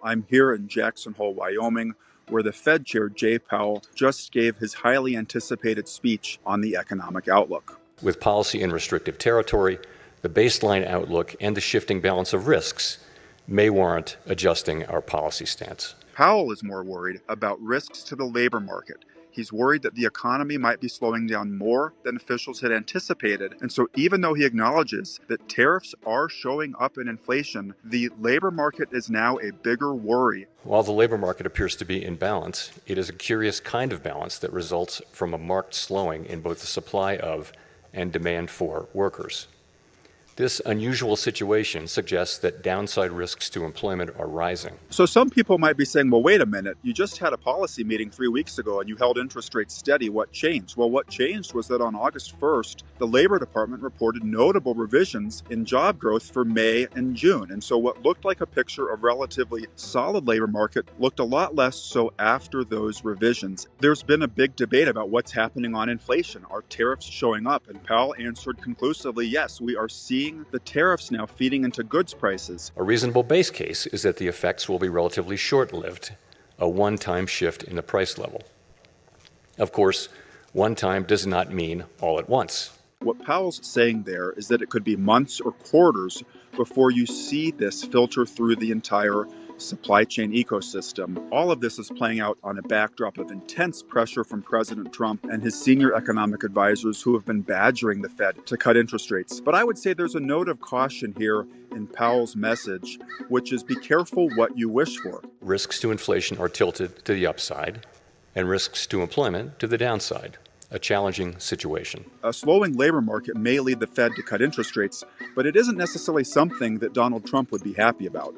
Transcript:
I'm here in Jackson Hole, Wyoming, where the Fed Chair Jay Powell just gave his highly anticipated speech on the economic outlook. With policy in restrictive territory, the baseline outlook and the shifting balance of risks may warrant adjusting our policy stance. Powell is more worried about risks to the labor market. He's worried that the economy might be slowing down more than officials had anticipated. And so even though he acknowledges that tariffs are showing up in inflation, the labor market is now a bigger worry. While the labor market appears to be in balance, it is a curious kind of balance that results from a marked slowing in both the supply of and demand for workers. This unusual situation suggests that downside risks to employment are rising. So some people might be saying, well, wait a minute, you just had a policy meeting 3 weeks ago and you held interest rates steady. What changed? Well, what changed was that on August 1st, the Labor Department reported notable revisions in job growth for May and June. And so what looked like a picture of relatively solid labor market looked a lot less so after those revisions. There's been a big debate about what's happening on inflation. Are tariffs showing up? And Powell answered conclusively, yes, we are seeing the tariffs now feeding into goods prices. A reasonable base case is that the effects will be relatively short-lived, a one-time shift in the price level. Of course, one time does not mean all at once. What Powell's saying there is that it could be months or quarters before you see this filter through the entire supply chain ecosystem. All of this is playing out on a backdrop of intense pressure from President Trump and his senior economic advisors who have been badgering the Fed to cut interest rates. But I would say there's a note of caution here in Powell's message, which is be careful what you wish for. Risks to inflation are tilted to the upside, and risks to employment to the downside. A challenging situation. A slowing labor market may lead the Fed to cut interest rates, but it isn't necessarily something that Donald Trump would be happy about.